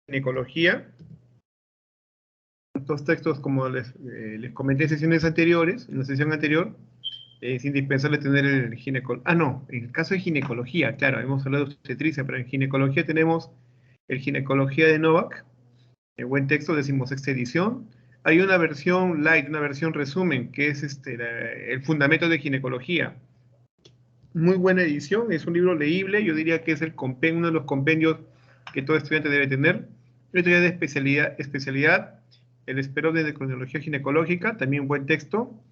ginecología. Estos textos, como les comenté en sesiones anteriores, en la sesión anterior, es indispensable tener el en el caso de ginecología, claro, hemos hablado de obstetricia, pero en ginecología tenemos el Ginecología de Novak, el buen texto, 16ª edición. Hay una versión light, una versión resumen, que es el fundamento de ginecología. Muy buena edición, es un libro leíble, yo diría que es uno de los compendios que todo estudiante debe tener. Otro ya de especialidad, el Esperón de Cronología Ginecológica, también buen texto.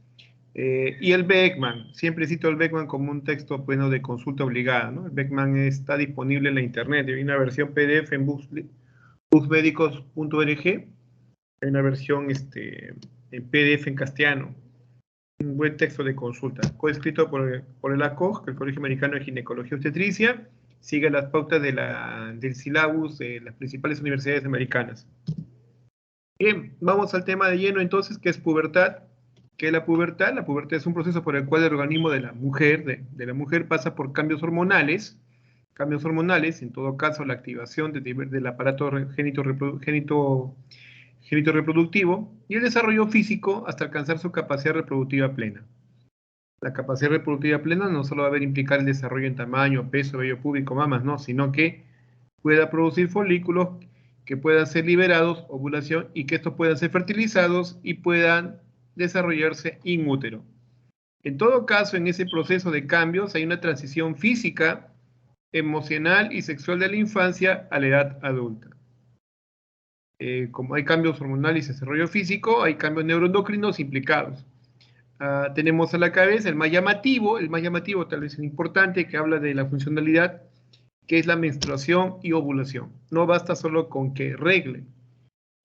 Y el Beckman, siempre cito el Beckman como un texto bueno, de consulta obligada, ¿no? El Beckman está disponible en la internet, hay una versión PDF en busmedicos.org, hay una versión en PDF en castellano, un buen texto de consulta, coescrito por el ACOG, el Colegio Americano de Ginecología y Obstetricia, sigue las pautas del sílabus de las principales universidades americanas. Bien, vamos al tema de lleno entonces, que es pubertad. ¿Qué es la pubertad? La pubertad es un proceso por el cual el organismo de la mujer, de la mujer pasa por cambios hormonales, en todo caso la activación del aparato génito reproductivo y el desarrollo físico hasta alcanzar su capacidad reproductiva plena. La capacidad reproductiva plena no solo va a haber implicar el desarrollo en tamaño, peso, vello púbico, mamas, no, sino que pueda producir folículos que puedan ser liberados, ovulación, y que estos puedan ser fertilizados y puedan desarrollarse in útero. En todo caso, en ese proceso de cambios hay una transición física, emocional y sexual de la infancia a la edad adulta. Como hay cambios hormonales y desarrollo físico, hay cambios neuroendocrinos implicados. Tenemos a la cabeza el más llamativo tal vez el importante, que habla de la funcionalidad, que es la menstruación y ovulación. No basta solo con que regle,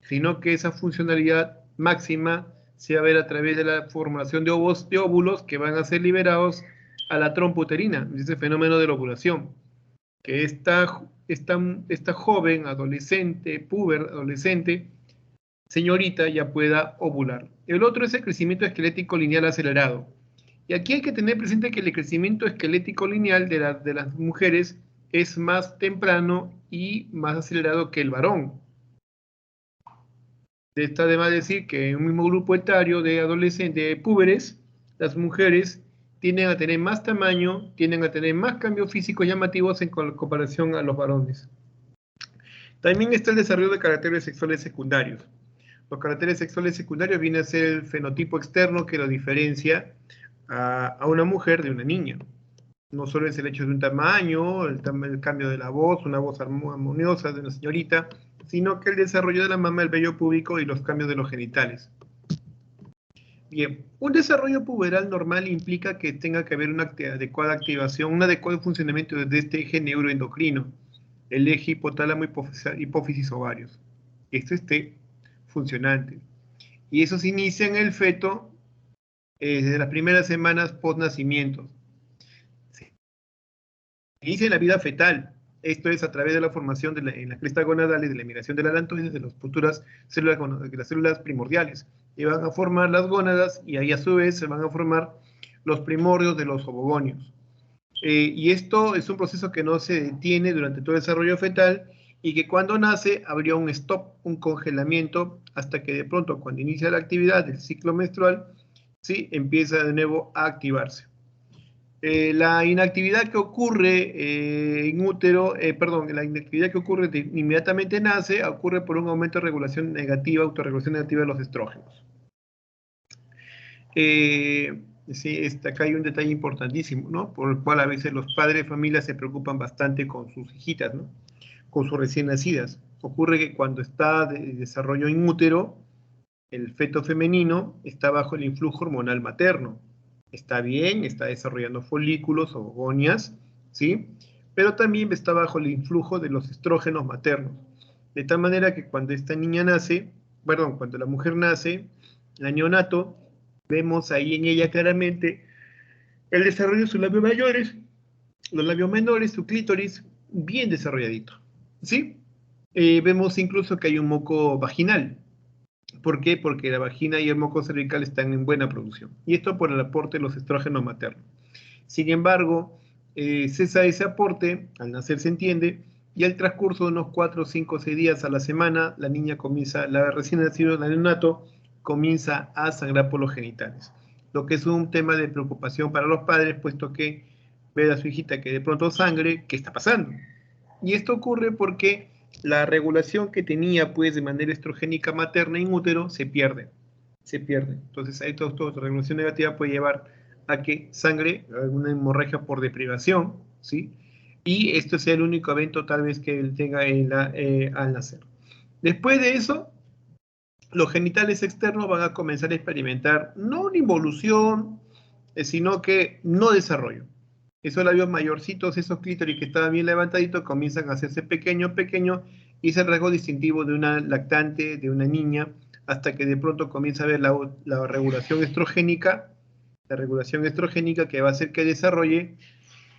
sino que esa funcionalidad máxima se va a ver a través de la formación de óvulos que van a ser liberados a la trompa uterina, ese fenómeno de la ovulación, que esta joven, adolescente, adolescente, señorita, ya pueda ovular. El otro es el crecimiento esquelético lineal acelerado. Y aquí hay que tener presente que el crecimiento esquelético lineal de las mujeres es más temprano y más acelerado que el varón. Está de más decir que en un mismo grupo etario de adolescentes, púberes, las mujeres tienden a tener más tamaño, tienden a tener más cambios físicos llamativos en comparación a los varones. También está el desarrollo de caracteres sexuales secundarios. Los caracteres sexuales secundarios vienen a ser el fenotipo externo que lo diferencia a una mujer de una niña. No solo es el hecho de un tamaño, el cambio de la voz, una voz armoniosa de una señorita, sino que el desarrollo de la mama, el vello púbico y los cambios de los genitales. Bien, un desarrollo puberal normal implica que tenga que haber una adecuada activación, un adecuado funcionamiento de este eje neuroendocrino, el eje hipotálamo, hipófisis, ovarios. Esto esté funcionante. Y eso se inicia en el feto desde las primeras semanas post nacimiento. Se inicia en la vida fetal. Esto es a través de la formación en las crestas gonadales, de la emigración de la alantoides de las futuras células, de las células primordiales. Y van a formar las gónadas y ahí a su vez se van a formar los primordios de los ovogonios. Y esto es un proceso que no se detiene durante todo el desarrollo fetal y que cuando nace habría un stop, un congelamiento, hasta que de pronto cuando inicia la actividad del ciclo menstrual, ¿sí?, empieza de nuevo a activarse. La inactividad que ocurre en útero, la inactividad que ocurre inmediatamente nace, ocurre por un aumento de regulación negativa, autorregulación negativa de los estrógenos. Sí, acá hay un detalle importantísimo, ¿no? Por el cual a veces los padres de familia se preocupan bastante con sus hijitas, ¿no? Con sus recién nacidas. Ocurre que cuando está de desarrollo in útero, el feto femenino está bajo el influjo hormonal materno. Está bien, está desarrollando folículos, ovogonias, ¿sí? Pero también está bajo el influjo de los estrógenos maternos. De tal manera que cuando esta niña nace, cuando la mujer nace, la neonato, vemos ahí en ella claramente el desarrollo de sus labios mayores, los labios menores, su clítoris, bien desarrolladito, ¿sí? Vemos incluso que hay un moco vaginal. ¿Por qué? Porque la vagina y el moco cervical están en buena producción. Y esto por el aporte de los estrógenos maternos. Sin embargo, cesa ese aporte, al nacer se entiende, y al transcurso de unos 4, 5, 6 días a la semana, la niña comienza, la recién nacido, el neonato, comienza a sangrar por los genitales, lo que es un tema de preocupación para los padres, puesto que ver a su hijita que de pronto sangre, ¿qué está pasando? Y esto ocurre porque la regulación que tenía pues de manera estrogénica materna en útero se pierde. Entonces, hay toda regulación negativa puede llevar a que sangre, alguna hemorragia por deprivación, ¿sí? Y esto sea el único evento tal vez que él tenga al nacer. Después de eso, los genitales externos van a comenzar a experimentar no una involución, sino que no desarrollo. Esos labios mayorcitos, esos clítoris que estaban bien levantaditos, comienzan a hacerse pequeño, y es el rasgo distintivo de una lactante, de una niña, hasta que de pronto comienza a ver la regulación estrogénica que va a hacer que desarrolle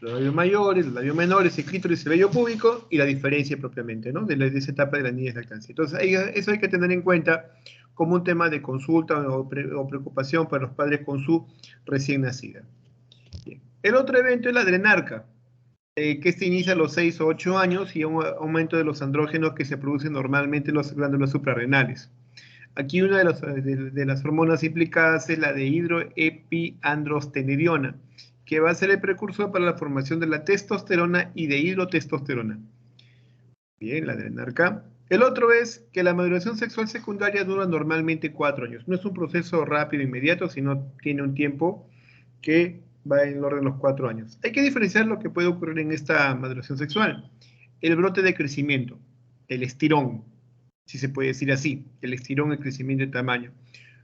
los labios mayores, los labios menores, el clítoris, el vello púbico y la diferencia propiamente, ¿no? De esa etapa de la niñez lactancia. Entonces, eso hay que tener en cuenta como un tema de consulta o preocupación para los padres con su recién nacida. Bien. El otro evento es la adrenarca, que se inicia a los 6 o 8 años y un aumento de los andrógenos que se producen normalmente en las glándulas suprarrenales. Aquí una de las hormonas implicadas es la de hidroepiandrostenediona, que va a ser el precursor para la formación de la testosterona y de hidrotestosterona. Bien, la adrenarca. El otro es que la maduración sexual secundaria dura normalmente 4 años. No es un proceso rápido e inmediato, sino tiene un tiempo que va en el orden de los 4 años. Hay que diferenciar lo que puede ocurrir en esta maduración sexual. El brote de crecimiento, el estirón, si se puede decir así, el estirón, el crecimiento de tamaño,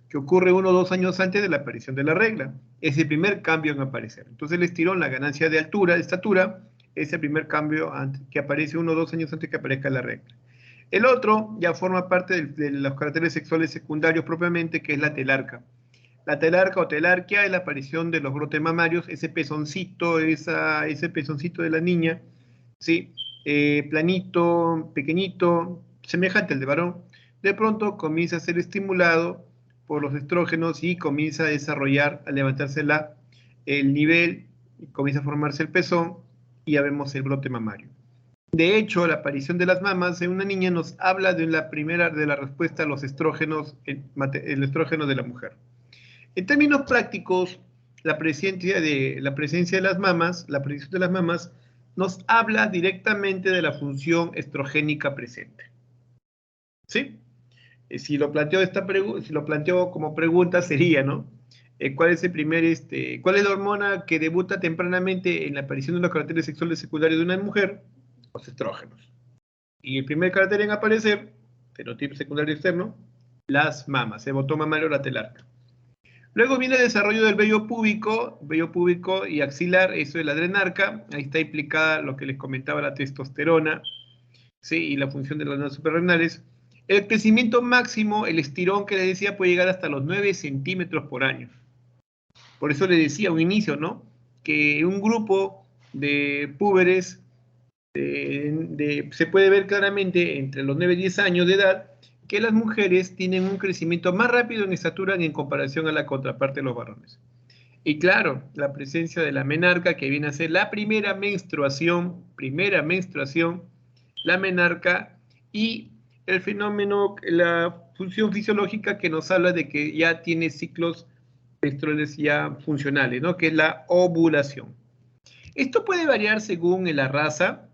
que ocurre 1 o 2 años antes de la aparición de la regla. Es el primer cambio en aparecer. Entonces el estirón, la ganancia de altura, de estatura, es el primer cambio que aparece 1 o 2 años antes que aparezca la regla. El otro ya forma parte de los caracteres sexuales secundarios propiamente, que es la telarca. La telarca o telarquia es la aparición de los brotes mamarios, ese pezoncito de la niña, ¿sí? Planito, pequeñito, semejante al de varón, de pronto comienza a ser estimulado por los estrógenos y comienza a desarrollar, a levantarse el nivel, comienza a formarse el pezón y ya vemos el brote mamario. De hecho, la aparición de las mamas en una niña nos habla de la respuesta a los estrógenos, el estrógeno de la mujer. En términos prácticos, la presencia de las mamas, la aparición de las mamas, nos habla directamente de la función estrogénica presente. ¿Sí? Si lo planteo como pregunta sería, ¿no? ¿Cuál es la hormona que debuta tempranamente en la aparición de los caracteres sexuales secundarios de una mujer? Los estrógenos. Y el primer carácter en aparecer, fenotipo secundario externo, las mamas, el botón mamario o la telarca. Luego viene el desarrollo del vello púbico y axilar, eso es la adrenarca, ahí está implicada lo que les comentaba, la testosterona, ¿sí? Y la función de las glándulas suprarrenales. El crecimiento máximo, el estirón que les decía, puede llegar hasta los 9 centímetros por año. Por eso les decía a un inicio, ¿no? Que un grupo de púberes se puede ver claramente entre los 9 y 10 años de edad que las mujeres tienen un crecimiento más rápido en estatura en comparación a la contraparte de los varones. Y claro, la presencia de la menarca, que viene a ser la primera menstruación, la menarca, y el fenómeno, la función fisiológica que nos habla de que ya tiene ciclos menstruales ya funcionales, ¿no? Que es la ovulación. Esto puede variar según la raza.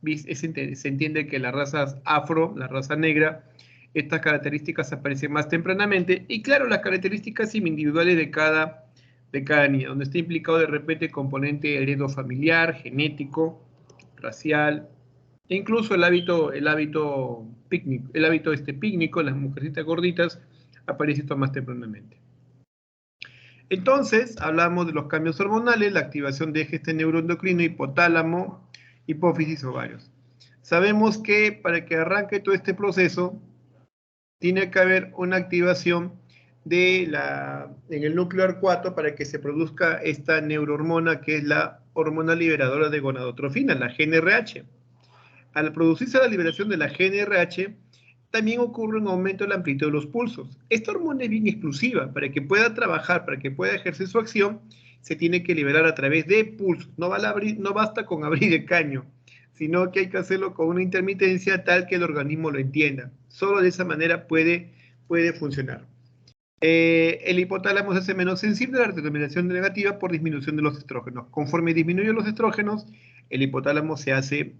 Se entiende que las razas afro, la raza negra, estas características aparecen más tempranamente. Y claro, las características individuales de cada niña, donde está implicado de repente el componente heredofamiliar, genético, racial, e incluso el hábito pícnico, las mujercitas gorditas, aparece esto más tempranamente. Entonces, hablamos de los cambios hormonales, la activación de ejes neuroendocrino, hipotálamo, hipófisis, ovarios. Sabemos que para que arranque todo este proceso, tiene que haber una activación en el núcleo arcuato para que se produzca esta neurohormona que es la hormona liberadora de gonadotrofina, la GnRH. Al producirse la liberación de la GnRH, también ocurre un aumento de la amplitud de los pulsos. Esta hormona es bien exclusiva. Para que pueda trabajar, para que pueda ejercer su acción, se tiene que liberar a través de pulsos. No basta con abrir el caño. sino que hay que hacerlo con una intermitencia tal que el organismo lo entienda. Solo de esa manera puede funcionar. El hipotálamo se hace menos sensible a la retroalimentación negativa por disminución de los estrógenos. Conforme disminuyen los estrógenos, el hipotálamo se hace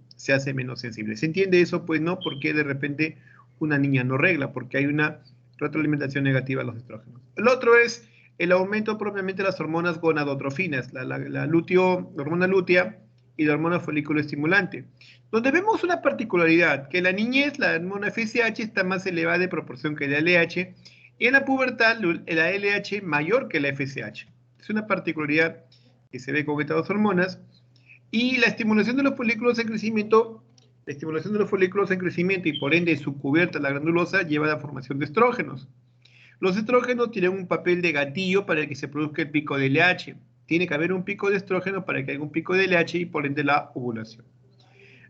menos sensible. ¿Se entiende eso? Pues no, porque de repente una niña no regla, porque hay una retroalimentación negativa a los estrógenos. El otro es el aumento propiamente de las hormonas gonadotrofinas, la hormona lútea y la hormona folículo estimulante, donde vemos una particularidad, que en la niñez la hormona FSH está más elevada en proporción que la LH, y en la pubertad la LH mayor que la FSH. Es una particularidad que se ve con estas dos hormonas. Y la estimulación de los folículos en crecimiento, y por ende su cubierta, la granulosa, lleva a la formación de estrógenos. Los estrógenos tienen un papel de gatillo para que se produzca el pico de LH. Tiene que haber un pico de estrógeno para que haya un pico de LH y por ende la ovulación.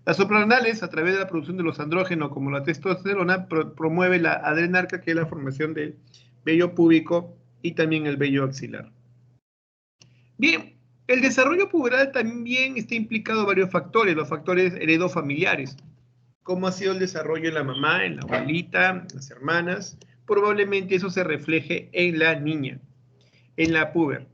Las suprarrenales, a través de la producción de los andrógenos como la testosterona, promueve la adrenarca, que es la formación del vello púbico y también el vello axilar. Bien, el desarrollo puberal también está implicado en varios factores, los factores heredofamiliares. ¿Cómo ha sido el desarrollo en la mamá, en la abuelita, en las hermanas? Probablemente eso se refleje en la niña, en la puber.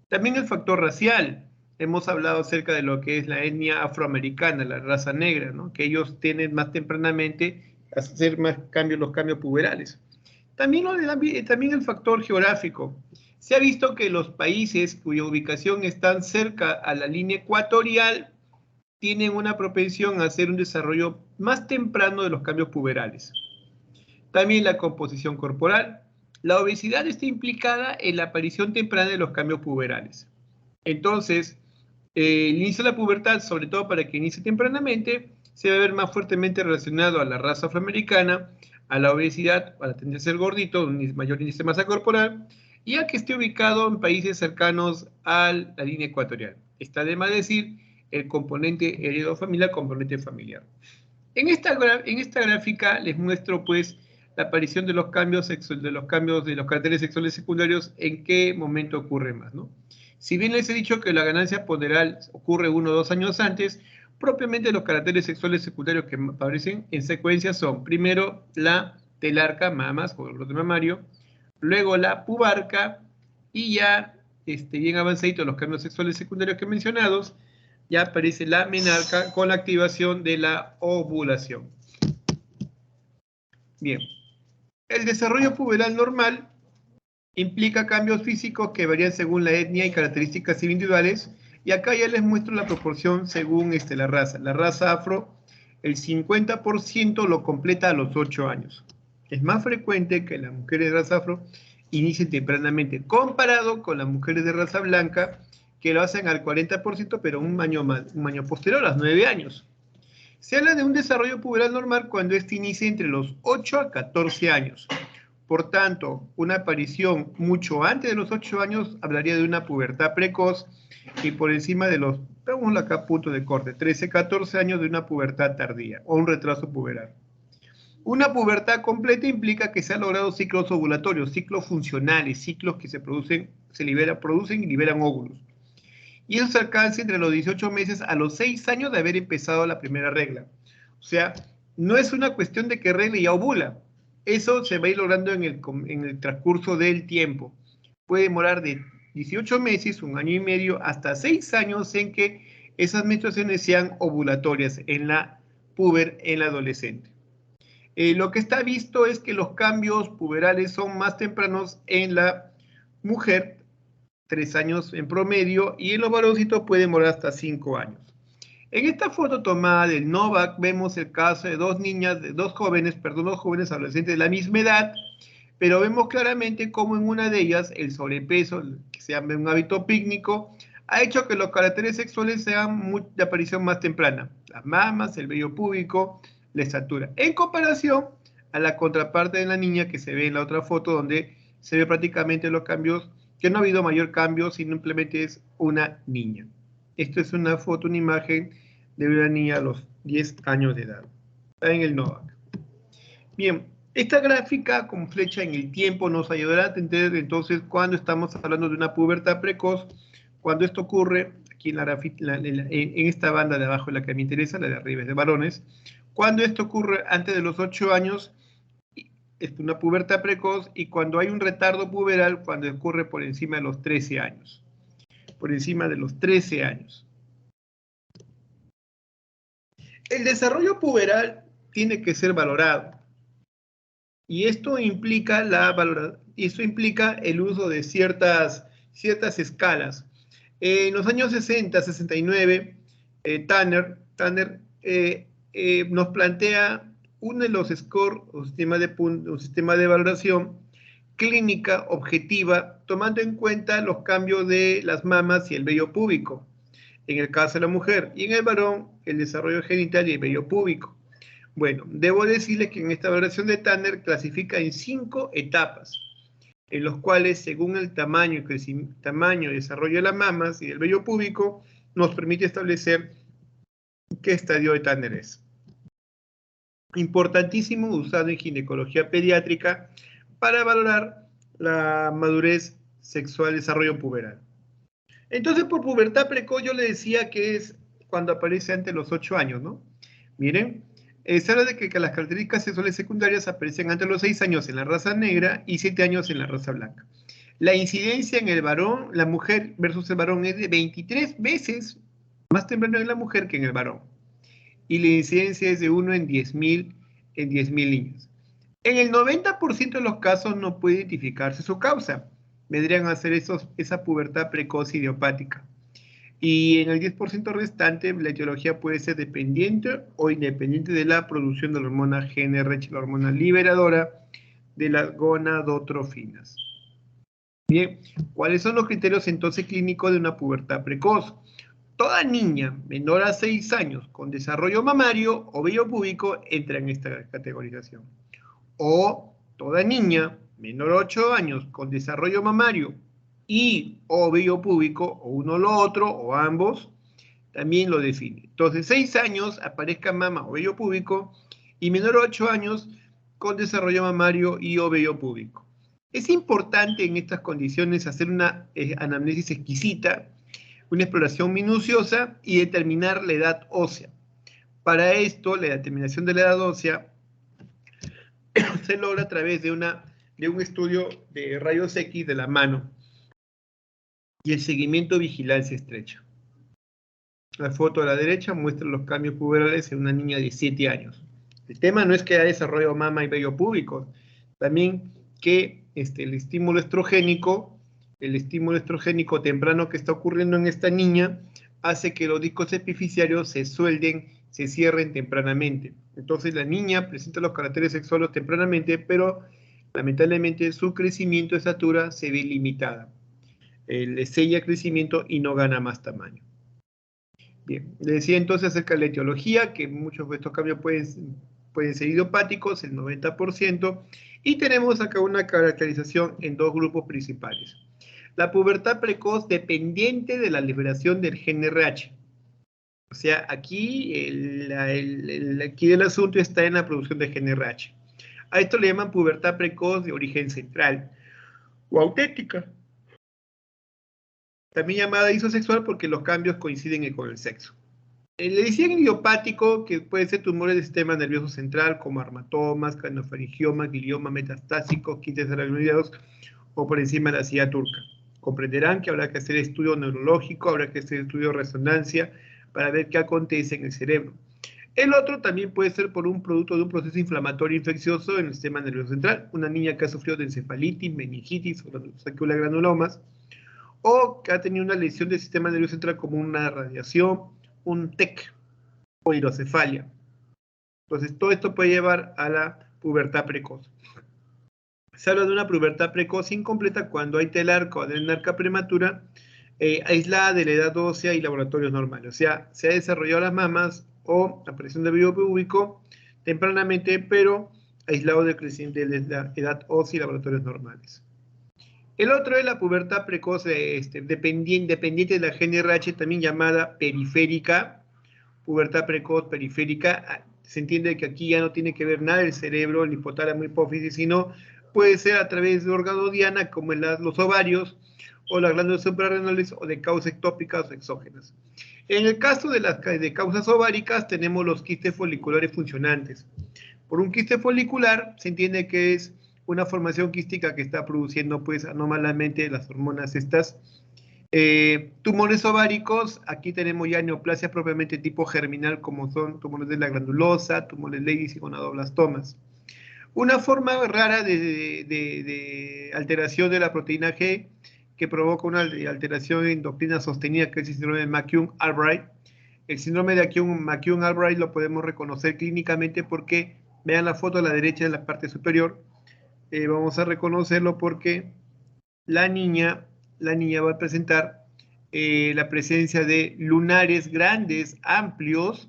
También el factor racial. Hemos hablado acerca de lo que es la etnia afroamericana, la raza negra, ¿no? Que ellos tienen más tempranamente hacer más cambios, los cambios puberales. También el factor geográfico. Se ha visto que los países cuya ubicación están cerca a la línea ecuatorial tienen una propensión a hacer un desarrollo más temprano de los cambios puberales. También la composición corporal. La obesidad está implicada en la aparición temprana de los cambios puberales. Entonces, el inicio de la pubertad, sobre todo para que inicie tempranamente, se va a ver más fuertemente relacionado a la raza afroamericana, a la obesidad, a la tendencia a ser gordito, un mayor índice de masa corporal, y a que esté ubicado en países cercanos a la línea ecuatorial. Está de más decir el componente heredofamiliar, componente familiar. En esta gráfica les muestro pues la aparición de los cambios de los caracteres sexuales secundarios, en qué momento ocurre más, ¿no? Si bien les he dicho que la ganancia ponderal ocurre 1 o 2 años antes, propiamente los caracteres sexuales secundarios que aparecen en secuencia son, primero, la telarca, mamas, o el brote mamario, luego la pubarca, y ya, bien avanzadito los cambios sexuales secundarios que he mencionado, ya aparece la menarca con la activación de la ovulación. Bien, el desarrollo puberal normal implica cambios físicos que varían según la etnia y características individuales, y acá ya les muestro la proporción según la raza. La raza afro, el 50% lo completa a los 8 años. Es más frecuente que las mujeres de raza afro inicien tempranamente, comparado con las mujeres de raza blanca, que lo hacen al 40%, pero un año posterior, a los 9 años. Se habla de un desarrollo puberal normal cuando inicia entre los 8 a 14 años. Por tanto, una aparición mucho antes de los 8 años hablaría de una pubertad precoz, y por encima de los, veámoslo acá, punto de corte, 13, 14 años de una pubertad tardía o un retraso puberal. Una pubertad completa implica que se han logrado ciclos ovulatorios, ciclos funcionales, ciclos que producen y liberan óvulos. Y eso se alcanza entre los 18 meses a los 6 años de haber empezado la primera regla. O sea, no es una cuestión de que regle y ya ovula. Eso se va a ir logrando en el transcurso del tiempo. Puede demorar de 18 meses, 1 año y medio, hasta 6 años en que esas menstruaciones sean ovulatorias en la puber, en la adolescente. Lo que está visto es que los cambios puberales son más tempranos en la mujer, 3 años en promedio, y en los varoncitos puede demorar hasta 5 años. En esta foto tomada del Novak vemos el caso de dos jóvenes adolescentes de la misma edad, pero vemos claramente cómo en una de ellas el sobrepeso, que se llama un hábito pícnico, ha hecho que los caracteres sexuales sean de aparición más temprana. Las mamas, el vello púbico, la estatura. En comparación a la contraparte de la niña que se ve en la otra foto, donde se ve prácticamente los cambios, que no ha habido mayor cambio, simplemente es una niña. Esto es una foto, una imagen de una niña a los 10 años de edad. Está en el Novak. Bien, esta gráfica con flecha en el tiempo nos ayudará a entender entonces cuando estamos hablando de una pubertad precoz. Cuando esto ocurre, aquí aquí en esta banda de abajo es la que me interesa, la de arriba es de varones. Cuando esto ocurre antes de los 8 años, es una pubertad precoz, y cuando hay un retardo puberal, cuando ocurre por encima de los 13 años. Por encima de los 13 años. El desarrollo puberal tiene que ser valorado. Y esto implica el uso de ciertas escalas. En los años 60, 69, Tanner nos plantea uno de los scores, un sistema de valoración clínica objetiva, tomando en cuenta los cambios de las mamas y el vello púbico, en el caso de la mujer, y en el varón, el desarrollo genital y el vello púbico. Bueno, debo decirles que en esta valoración de Tanner clasifica en 5 etapas, en los cuales, según el tamaño y desarrollo de las mamas y del vello púbico, nos permite establecer qué estadio de Tanner es. Importantísimo, usado en ginecología pediátrica para valorar la madurez sexual, desarrollo puberal. Entonces, por pubertad precoz, yo le decía que es cuando aparece antes de los 8 años, ¿no? Miren, se habla de que las características sexuales secundarias aparecen antes de los 6 años en la raza negra y 7 años en la raza blanca. La incidencia en el varón, la mujer versus el varón, es de 23 veces más temprano en la mujer que en el varón. Y la incidencia es de 1 en 10.000 niños. En el 90% de los casos no puede identificarse su causa. Vendrían a ser esa pubertad precoz idiopática. Y en el 10% restante, la etiología puede ser dependiente o independiente de la producción de la hormona GnRH, la hormona liberadora de las gonadotrofinas. Bien, ¿cuáles son los criterios entonces clínicos de una pubertad precoz? Toda niña menor a 6 años con desarrollo mamario o vello púbico entra en esta categorización. O toda niña menor a 8 años con desarrollo mamario y o vello púbico, o uno o lo otro, o ambos, también lo define. Entonces, 6 años aparezca mama o vello púbico, y menor a 8 años con desarrollo mamario y o vello púbico. Es importante en estas condiciones hacer una anamnesis exquisita, una exploración minuciosa y determinar la edad ósea. Para esto, la determinación de la edad ósea se logra a través de un estudio de rayos X de la mano y el seguimiento vigilancia estrecha. La foto a la derecha muestra los cambios puberales en una niña de 7 años. El tema no es que haya desarrollo mama y vello púbico, también que el estímulo estrogénico temprano que está ocurriendo en esta niña hace que los discos epifisiarios se suelden, se cierren tempranamente. Entonces la niña presenta los caracteres sexuales tempranamente, pero lamentablemente su crecimiento de estatura se ve limitada. Le sella crecimiento y no gana más tamaño. Bien, le decía entonces acerca de la etiología, que muchos de estos cambios pueden ser idiopáticos, el 90%, y tenemos acá una caracterización en 2 grupos principales. La pubertad precoz dependiente de la liberación del GnRH. O sea, aquí el asunto está en la producción de GnRH. A esto le llaman pubertad precoz de origen central o auténtica. También llamada isosexual porque los cambios coinciden con el sexo. Le decían idiopático, que puede ser tumores del sistema nervioso central, como armatomas, craniofaringiomas, glioma metastásico, quistes aracnoideos, o por encima de la silla turca. Comprenderán que habrá que hacer estudio neurológico, habrá que hacer estudio de resonancia para ver qué acontece en el cerebro. El otro también puede ser por un producto de un proceso inflamatorio infeccioso en el sistema nervioso central. Una niña que ha sufrido de encefalitis, meningitis o granulomas, o que ha tenido una lesión del sistema nervioso central como una radiación, un TEC o hidrocefalia. Entonces, todo esto puede llevar a la pubertad precoz. Se habla de una pubertad precoz incompleta cuando hay telarca o adrenarca prematura aislada de la edad ósea y laboratorios normales. O sea, se ha desarrollado las mamas o aparición del vello púbico tempranamente, pero aislado del crecimiento de la edad ósea y laboratorios normales. El otro es la pubertad precoz dependiente de la GnRH, también llamada periférica, pubertad precoz periférica. Se entiende que aquí ya no tiene que ver nada el cerebro, el hipotálamo, hipófisis, sino puede ser a través de órgano diana, como en los ovarios, o las glándulas suprarrenales, o de causas ectópicas o exógenas. En el caso de causas ováricas, tenemos los quistes foliculares funcionantes. Por un quiste folicular se entiende que es una formación quística que está produciendo pues anómalamente las hormonas estas. Tumores ováricos, aquí tenemos ya neoplasias propiamente tipo germinal, como son tumores de la glandulosa, tumores Leydig y gonadoblastomas. Una forma rara de alteración de la proteína G que provoca una alteración endocrina sostenida, que es el síndrome de McCune-Albright. El síndrome de McCune-Albright lo podemos reconocer clínicamente porque, vean la foto a la derecha de la parte superior, vamos a reconocerlo porque la niña va a presentar la presencia de lunares grandes, amplios,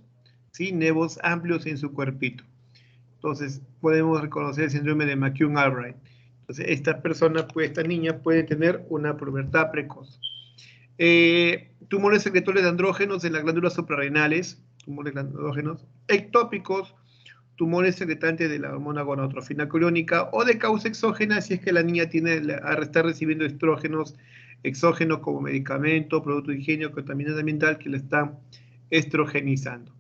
¿sí? Nevos amplios en su cuerpito. Entonces, podemos reconocer el síndrome de McCune-Albright. Entonces, esta niña puede tener una pubertad precoz. Tumores secretores de andrógenos en las glándulas suprarrenales, tumores andrógenos, ectópicos, tumores secretantes de la hormona gonadotrofina coriónica o de causa exógena si es que la niña está recibiendo estrógenos exógenos como medicamento, producto higiénico, contaminante ambiental que le están estrogenizando.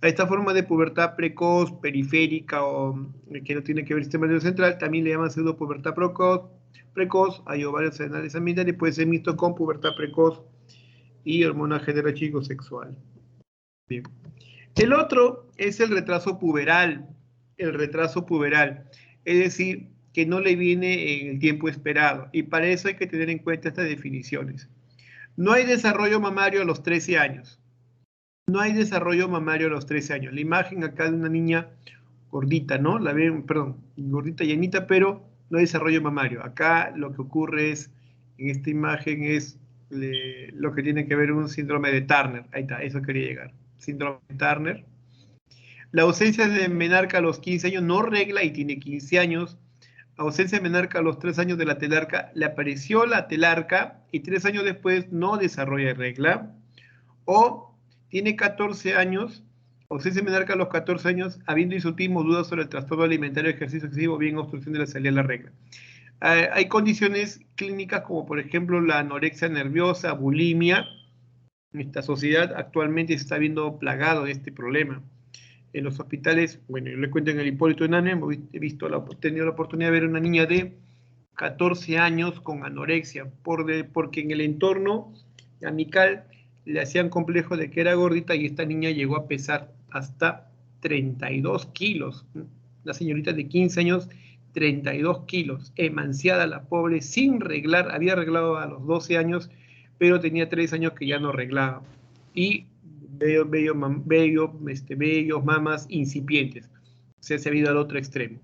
A esta forma de pubertad precoz, periférica o que no tiene que ver el sistema nervioso central, también le llaman pseudopubertad precoz. Hay ovarios anales ambientales, puede ser mixto con pubertad precoz y hormona género sexual. Bien. El otro es el retraso puberal. El retraso puberal, es decir, que no le viene en el tiempo esperado. Y para eso hay que tener en cuenta estas definiciones. No hay desarrollo mamario a los 13 años. No hay desarrollo mamario a los 13 años. La imagen acá de una niña gordita, ¿no? La ven, perdón, gordita, llenita, pero no hay desarrollo mamario. Acá lo que ocurre es, en esta imagen es lo que tiene que ver con un síndrome de Turner. Ahí está, eso quería llegar. Síndrome de Turner. La ausencia de menarca a los 15 años, no regla y tiene 15 años. Ausencia de menarca a los 3 años de la telarca, le apareció la telarca y 3 años después no desarrolla regla. O tiene 14 años, ausencia de menarca a los 14 años, habiendo insutismo, dudas sobre el trastorno alimentario, ejercicio excesivo, bien obstrucción de la salida de la regla. Hay condiciones clínicas como por ejemplo la anorexia nerviosa, bulimia. Esta sociedad actualmente se está viendo plagado de este problema. En los hospitales, bueno, yo le cuento en el Hipólito Unanue, he tenido la oportunidad de ver una niña de 14 años con anorexia, porque en el entorno amical le hacían complejo de que era gordita y esta niña llegó a pesar hasta 32 kilos. La señorita de 15 años, 32 kilos, emanciada la pobre, sin reglar, había arreglado a los 12 años, pero tenía 3 años que ya no arreglaba. Y bellos mamas incipientes. Se ha ido al otro extremo.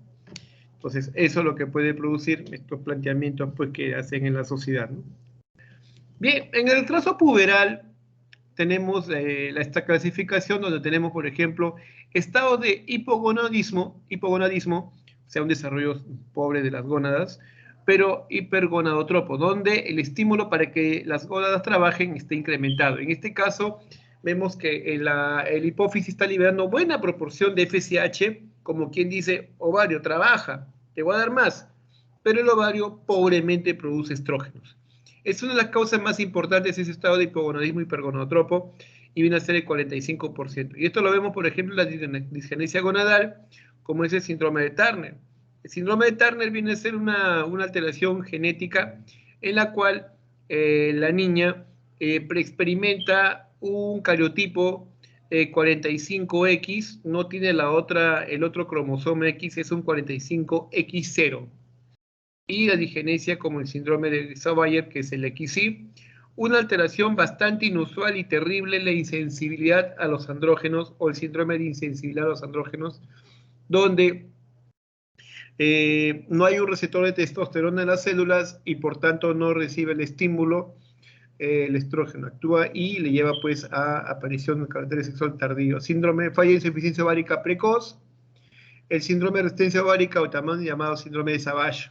Entonces, eso es lo que puede producir estos planteamientos pues, que hacen en la sociedad, ¿no? Bien, en el retraso puberal tenemos esta clasificación donde tenemos, por ejemplo, estado de hipogonadismo, o sea, un desarrollo pobre de las gónadas, pero hipergonadotropo, donde el estímulo para que las gónadas trabajen está incrementado. En este caso, vemos que el hipófisis está liberando buena proporción de FSH, como quien dice, ovario, trabaja, te voy a dar más, pero el ovario pobremente produce estrógenos. Es una de las causas más importantes, ese estado de hipogonadismo hipergonadotropo, y viene a ser el 45%. Y esto lo vemos, por ejemplo, en la disgenesia gonadal, como es el síndrome de Turner. El síndrome de Turner viene a ser una alteración genética en la cual la niña experimenta un cariotipo 45X, no tiene el otro cromosoma X, es un 45X0. Y la disgenesia como el síndrome de Savayer, que es el XY, una alteración bastante inusual y terrible, la insensibilidad a los andrógenos o el síndrome de insensibilidad a los andrógenos, donde no hay un receptor de testosterona en las células y por tanto no recibe el estímulo, el estrógeno actúa y le lleva pues a aparición de carácter sexual tardío. Síndrome de falla de insuficiencia ovárica precoz, el síndrome de resistencia ovárica o también llamado síndrome de Savage.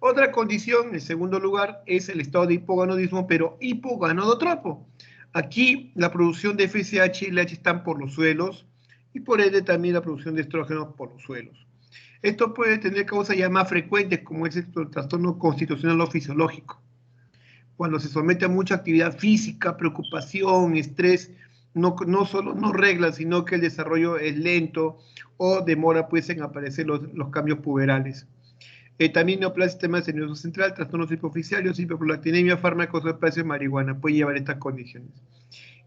Otra condición, en segundo lugar, es el estado de hipogonadismo, pero hipogonadotropo. Aquí la producción de FSH y LH están por los suelos y por ende también la producción de estrógenos por los suelos. Esto puede tener causas ya más frecuentes, como es el trastorno constitucional o fisiológico. Cuando se somete a mucha actividad física, preocupación, estrés, no solo no regla, sino que el desarrollo es lento o demora pues en aparecer los cambios puberales. También neoplasia sistema nervioso central, trastornos hipoficiarios, hiperprolactinemia, fármacos, opiáceos, marihuana, puede llevar estas condiciones.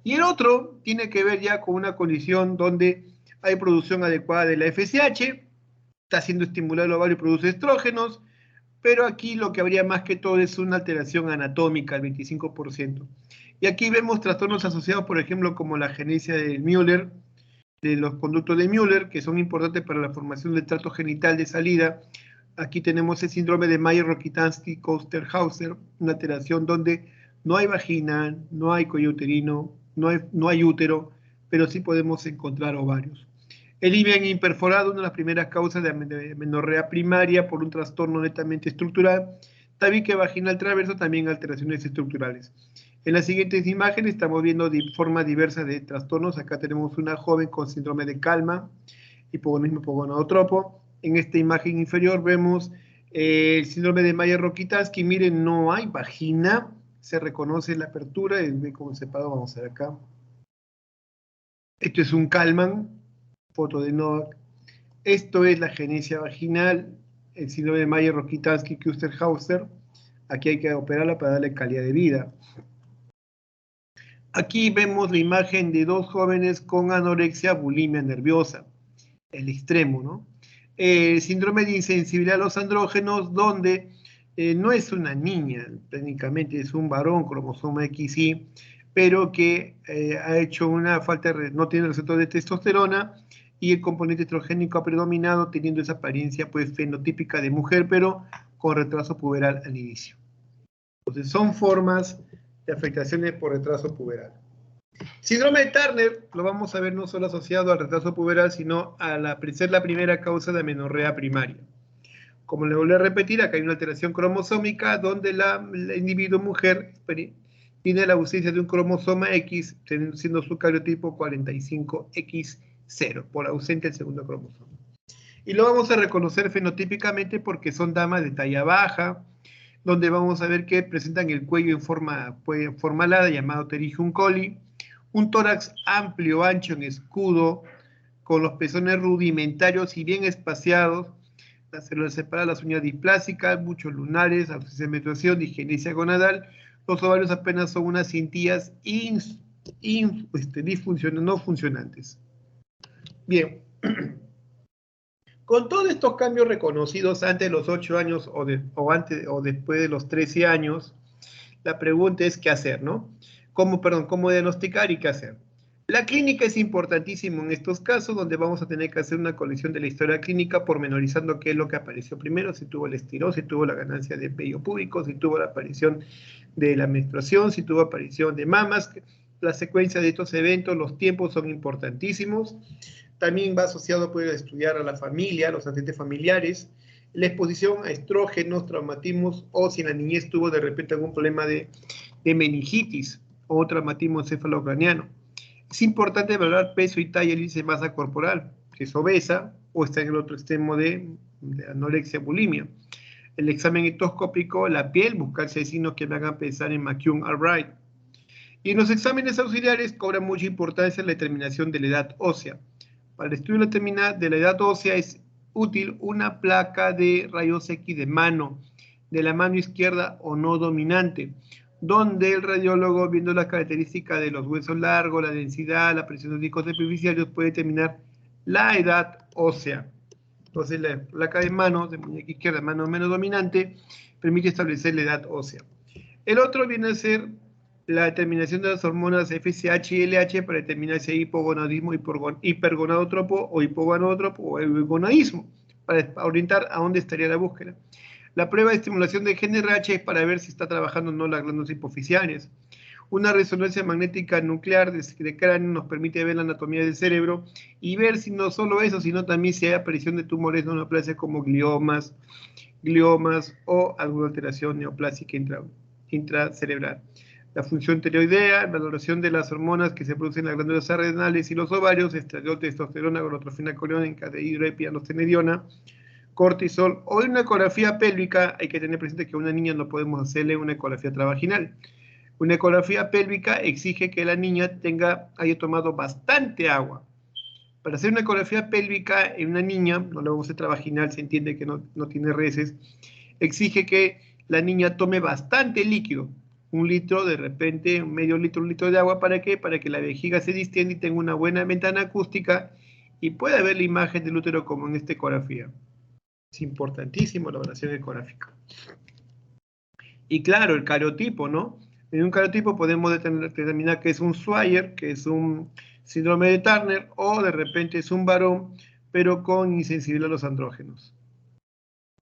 Y el otro tiene que ver ya con una condición donde hay producción adecuada de la FSH, está siendo estimulado el ovario y produce estrógenos, pero aquí lo que habría más que todo es una alteración anatómica, el 25%. Y aquí vemos trastornos asociados, por ejemplo, como la genesia de Müller, de los conductos de Müller, que son importantes para la formación del tracto genital de salida. Aquí tenemos el síndrome de Mayer-Rokitansky-Kosterhauser, una alteración donde no hay vagina, no hay cuello uterino, no hay útero, pero sí podemos encontrar ovarios. El IBM imperforado, una de las primeras causas de amenorrea primaria por un trastorno netamente estructural. Tabique vaginal transverso, también alteraciones estructurales. En las siguientes imágenes estamos viendo formas diversas de trastornos. Acá tenemos una joven con síndrome de Kalman, hipogonismo hipogonadotropo. En esta imagen inferior vemos el síndrome de Mayer-Rokitansky. Miren, no hay vagina, se reconoce la apertura, como separado, vamos a ver acá. Esto es un Kalman, foto de Novak. Esto es la genesia vaginal, el síndrome de Mayer-Rokitansky-Kusterhauser. Aquí hay que operarla para darle calidad de vida. Aquí vemos la imagen de dos jóvenes con anorexia, bulimia nerviosa, el extremo, ¿no? El síndrome de insensibilidad a los andrógenos, donde no es una niña, técnicamente es un varón, cromosoma XY, pero que ha hecho una falta no tiene receptor de testosterona y el componente estrogénico ha predominado, teniendo esa apariencia pues fenotípica de mujer, pero con retraso puberal al inicio. Entonces son formas de afectaciones por retraso puberal. Síndrome de Turner lo vamos a ver no solo asociado al retraso puberal, sino a ser la primera causa de amenorrea primaria. Como le volví a repetir, acá hay una alteración cromosómica donde la individuo mujer tiene la ausencia de un cromosoma X, siendo su cariotipo 45X0, por ausente el segundo cromosoma. Y lo vamos a reconocer fenotípicamente porque son damas de talla baja, donde vamos a ver que presentan el cuello en forma alada, llamado pterygium coli, un tórax amplio, ancho, en escudo, con los pezones rudimentarios y bien espaciados, las células separadas, las uñas displásicas, muchos lunares, ausencia de menstruación, digenesia gonadal, los ovarios apenas son unas cintillas no funcionantes. Bien. Con todos estos cambios reconocidos antes de los 8 años o después de los 13 años, la pregunta es qué hacer, ¿no? ¿Cómo diagnosticar y qué hacer? La clínica es importantísimo en estos casos, donde vamos a tener que hacer una colección de la historia clínica, pormenorizando qué es lo que apareció primero, si tuvo el estirón, si tuvo la ganancia de vello púbico, si tuvo la aparición de la menstruación, si tuvo aparición de mamas. La secuencia de estos eventos, los tiempos son importantísimos. También va asociado, puede estudiar a la familia, los antecedentes familiares, la exposición a estrógenos, traumatismos, o si en la niñez tuvo de repente algún problema de meningitis o traumatismo encefalocraniano. Es importante valorar peso y talla, el índice de masa corporal, si es obesa o está en el otro extremo de anorexia, bulimia. El examen endoscópico, la piel, buscar si hay signos que me hagan pensar en McCune-Albright. Y en los exámenes auxiliares cobra mucha importancia la determinación de la edad ósea. Para el estudio de la edad ósea es útil una placa de rayos X de mano, de la mano izquierda o no dominante, donde el radiólogo, viendo las características de los huesos largos, la densidad, la presión de discos superficiales, puede determinar la edad ósea. Entonces la placa de mano, de muñeca izquierda, mano menos dominante, permite establecer la edad ósea. El otro viene a ser la determinación de las hormonas FSH y LH para determinar si hay hipogonadismo, hipergonadotropo o hipogonadotropo o eugonadismo, para orientar a dónde estaría la búsqueda. La prueba de estimulación de GNRH es para ver si está trabajando o no las glándulas hipoficiarias. Una resonancia magnética nuclear de cráneo nos permite ver la anatomía del cerebro y ver si no solo eso, sino también si hay aparición de tumores no neoplásicos como gliomas o alguna alteración neoplásica intracerebral. La función tiroidea, valoración de las hormonas que se producen en las glándulas adrenales y los ovarios, estradiol, testosterona, gonotrofina, colina, encadehidroepiandrostenediona, cortisol, o en una ecografía pélvica. Hay que tener presente que a una niña no podemos hacerle una ecografía transvaginal. Una ecografía pélvica exige que la niña haya tomado bastante agua. Para hacer una ecografía pélvica en una niña, no le vamos a hacer transvaginal, se entiende que no tiene reses, exige que la niña tome bastante líquido, 1 litro, de repente medio litro, 1 litro de agua. ¿Para qué? Para que la vejiga se distienda y tenga una buena ventana acústica y pueda ver la imagen del útero como en esta ecografía. Es importantísimo la evaluación ecográfica. Y claro, el cariotipo, ¿no? En un cariotipo podemos determinar que es un Swyer, que es un síndrome de Turner, o de repente es un varón, pero con insensibilidad a los andrógenos.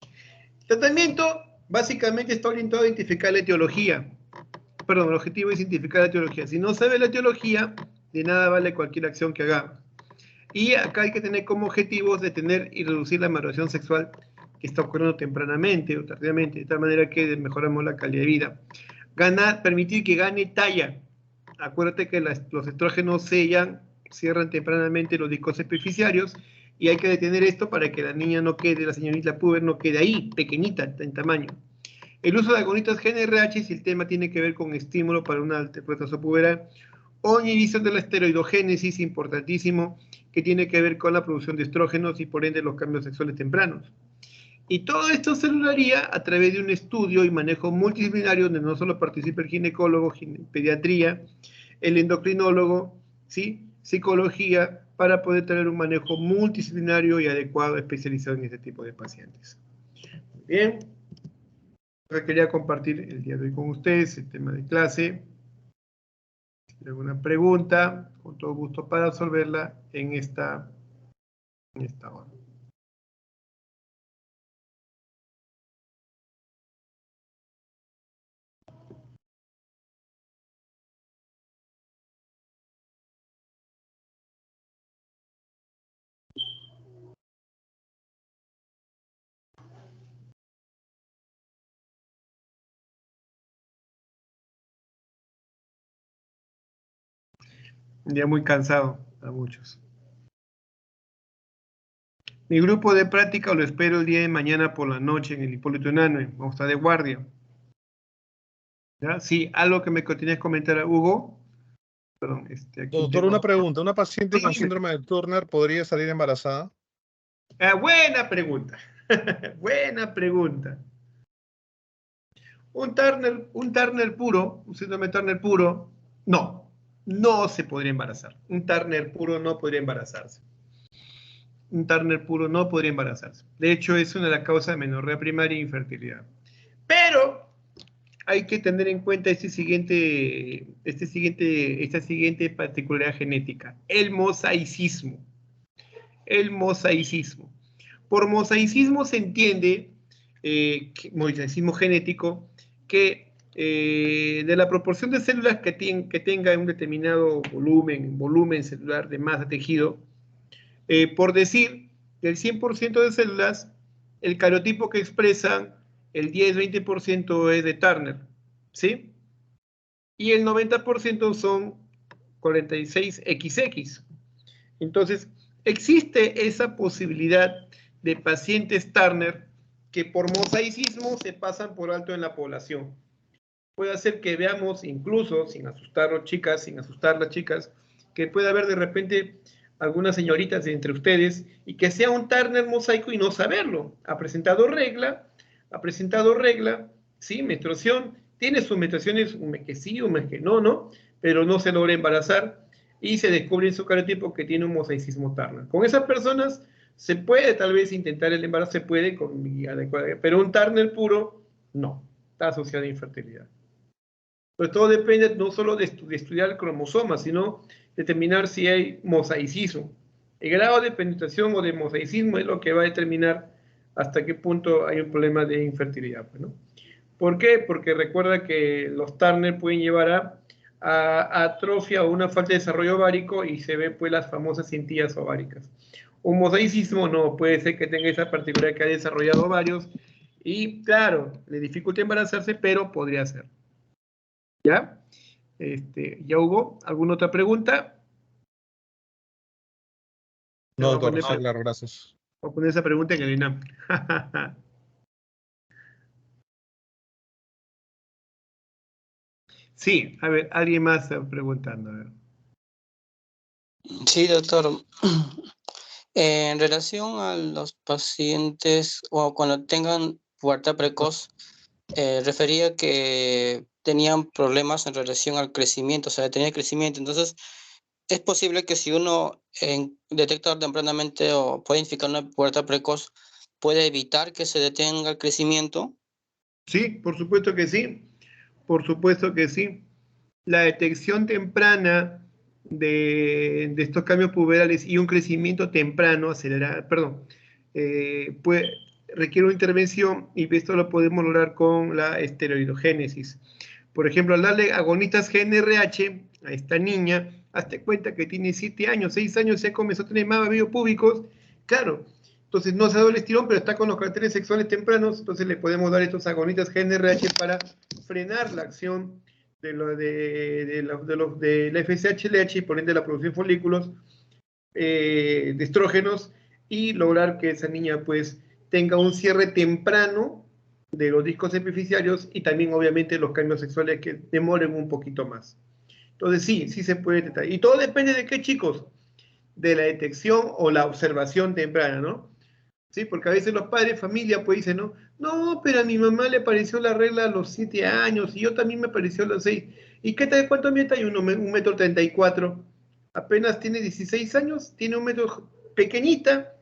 El tratamiento básicamente está orientado a identificar la etiología. Perdón, el objetivo es identificar la etiología. Si no sabe la etiología, de nada vale cualquier acción que hagamos. Y acá hay que tener como objetivos detener y reducir la malformación sexual que está ocurriendo tempranamente o tardíamente, de tal manera que mejoramos la calidad de vida. Permitir que gane talla. Acuérdate que los estrógenos cierran tempranamente los discos epifisiarios, y hay que detener esto para que la niña no quede, la señorita puber no quede ahí, pequeñita en tamaño. El uso de agonistas GnRH, si el tema tiene que ver con estímulo para una proceso puberal, o inhibición de la esteroidogénesis, importantísimo, que tiene que ver con la producción de estrógenos y por ende los cambios sexuales tempranos. Y todo esto se lograría a través de un estudio y manejo multidisciplinario donde no solo participa el ginecólogo, pediatría, el endocrinólogo, ¿sí?, psicología, para poder tener un manejo multidisciplinario y adecuado, especializado en este tipo de pacientes. Bien, quería compartir el día de hoy con ustedes el tema de clase. Si hay alguna pregunta, con todo gusto para resolverla en esta hora. Un día muy cansado para muchos. Mi grupo de práctica lo espero el día de mañana por la noche en el Hipólito Unanue. Vamos a estar de guardia. ¿Ya? Sí, algo que me tenías que comentar, Hugo. Perdón, aquí Doctor, tengo... una pregunta. ¿Una paciente con Sí. síndrome de Turner podría salir embarazada? Buena pregunta. Buena pregunta. Un Turner puro, un síndrome de Turner puro, no se podría embarazar. Un Turner puro no podría embarazarse. Un Turner puro no podría embarazarse. De hecho, es una de las causas de menorrea primaria e infertilidad. Pero hay que tener en cuenta esta siguiente particularidad genética: el mosaicismo. El mosaicismo. Por mosaicismo se entiende, mosaicismo genético, que de la proporción de células que tenga un determinado volumen celular de masa tejido, por decir, del 100% de células, el cariotipo que expresan, el 10-20% es de Turner, ¿sí? Y el 90% son 46XX. Entonces, existe esa posibilidad de pacientes Turner que por mosaicismo se pasan por alto en la población. Puede hacer que veamos, incluso, sin asustar a las chicas, que puede haber de repente algunas señoritas entre ustedes y que sea un Turner mosaico y no saberlo. Ha presentado regla, ¿sí? Menstruación, tiene sus menstruaciones, un mes que sí, un mes que no, pero no se logra embarazar y se descubre en su cariotipo que tiene un mosaicismo Turner. Con esas personas se puede tal vez intentar el embarazo, se puede, pero un Turner puro, no, está asociado a infertilidad. Pues todo depende no solo de estudiar el cromosoma, sino determinar si hay mosaicismo. El grado de penetración o de mosaicismo es lo que va a determinar hasta qué punto hay un problema de infertilidad, pues, ¿no? ¿Por qué? Porque recuerda que los Turner pueden llevar a atrofia o una falta de desarrollo ovárico y se ven pues las famosas cintillas ováricas. Un mosaicismo no, puede ser que tenga esa particularidad que ha desarrollado ovarios y claro, le dificulta embarazarse, pero podría ser. ¿Ya? ¿Ya hubo alguna otra pregunta? No, doctor, está claro, gracias. Voy a poner esa pregunta en el INAM. Sí, a ver, alguien más está preguntando. A ver. Sí, doctor. En relación a los pacientes o cuando tengan pubertad precoz, refería que tenían problemas en relación al crecimiento, o sea, tenía crecimiento. Entonces, es posible que si uno detecta tempranamente o puede identificar una pubertad precoz, puede evitar que se detenga el crecimiento. Sí, por supuesto que sí. Por supuesto que sí. La detección temprana de estos cambios puberales y un crecimiento temprano, requiere una intervención y esto lo podemos lograr con la esteroidogénesis. Por ejemplo, al darle agonistas GnRH a esta niña, hazte cuenta que tiene 7 años, 6 años, ya comenzó a tener más vellos púbicos, claro. Entonces no se ha dado el estirón, pero está con los caracteres sexuales tempranos, entonces le podemos dar estos agonistas GnRH para frenar la acción de la FSH-LH y por ende la producción de folículos de estrógenos y lograr que esa niña pues tenga un cierre temprano de los discos epifisiarios y también obviamente los cambios sexuales que demoren un poquito más. Entonces sí, sí se puede detectar. Y todo depende de qué, chicos, de la detección o la observación temprana, ¿no? Sí, porque a veces los padres, familia, pues dicen, ¿no? No, pero a mi mamá le apareció la regla a los 7 años y yo también me apareció a los 6. ¿Y qué tal? ¿Cuánto mide? Hay uno, 1,34 m. Apenas tiene 16 años, tiene 1 metro pequeñita.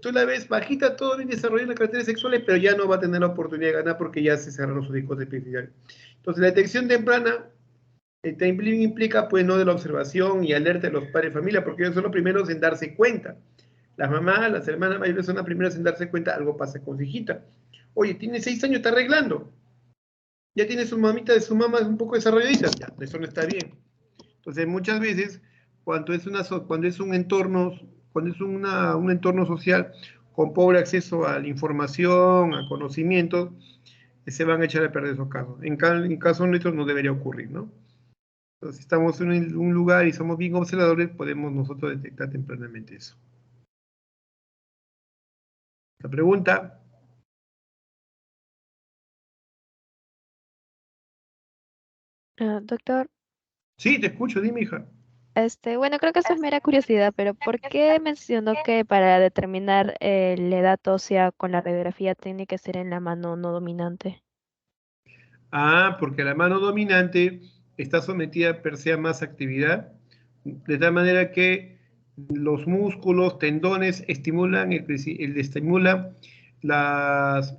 Tú la ves bajita, todo bien desarrollado en las caracteres sexuales, pero ya no va a tener la oportunidad de ganar porque ya se cerraron sus discos epifisiales. Entonces, la detección temprana implica, pues, no de la observación y alerta de los padres de familia, porque ellos son los primeros en darse cuenta. Las mamás, las hermanas mayores son las primeras en darse cuenta, algo pasa con su hijita. Oye, tiene 6 años, está arreglando. Ya tiene su mamita de su mamá un poco desarrolladita. Ya, eso no está bien. Entonces, muchas veces, cuando es un entorno, un entorno social con pobre acceso a la información, a conocimiento, se van a echar a perder esos casos. En casos nuestros no debería ocurrir, ¿no? Entonces, si estamos en un lugar y somos bien observadores, podemos nosotros detectar tempranamente eso. La pregunta. Doctor, Sí, te escucho, dime, hija. bueno, creo que eso es mera curiosidad, pero ¿por qué mencionó que para determinar la edad ósea con la radiografía tiene que ser en la mano no dominante? Ah, porque la mano dominante está sometida per se a más actividad, de tal manera que los músculos, tendones estimulan las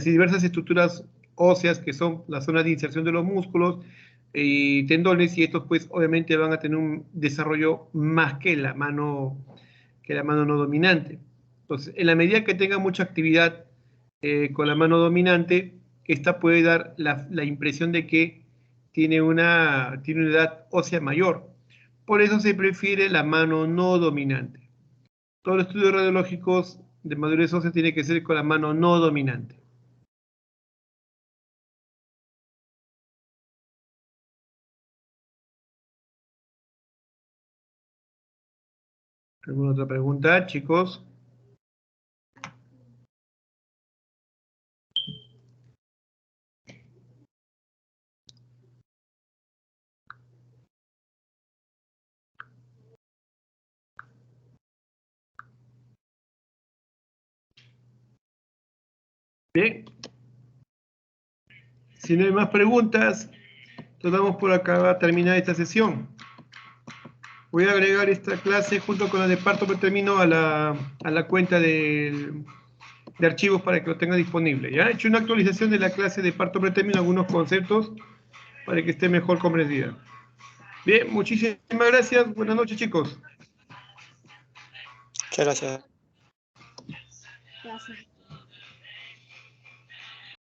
diversas estructuras óseas que son las zonas de inserción de los músculos y tendones, y estos pues obviamente van a tener un desarrollo más que la mano no dominante. Entonces, en la medida que tenga mucha actividad con la mano dominante, esta puede dar la impresión de que tiene una edad ósea mayor. Por eso se prefiere la mano no dominante. Todos los estudios radiológicos de madurez ósea tienen que ser con la mano no dominante. ¿Alguna otra pregunta, chicos? Bien. Si no hay más preguntas, nos damos por acá a terminar esta sesión. Voy a agregar esta clase junto con la de parto pretermino a la cuenta de archivos para que lo tenga disponible. Ya he hecho una actualización de la clase de parto pretermino, algunos conceptos para que esté mejor comprendida. Bien, muchísimas gracias. Buenas noches, chicos. Muchas gracias. Gracias.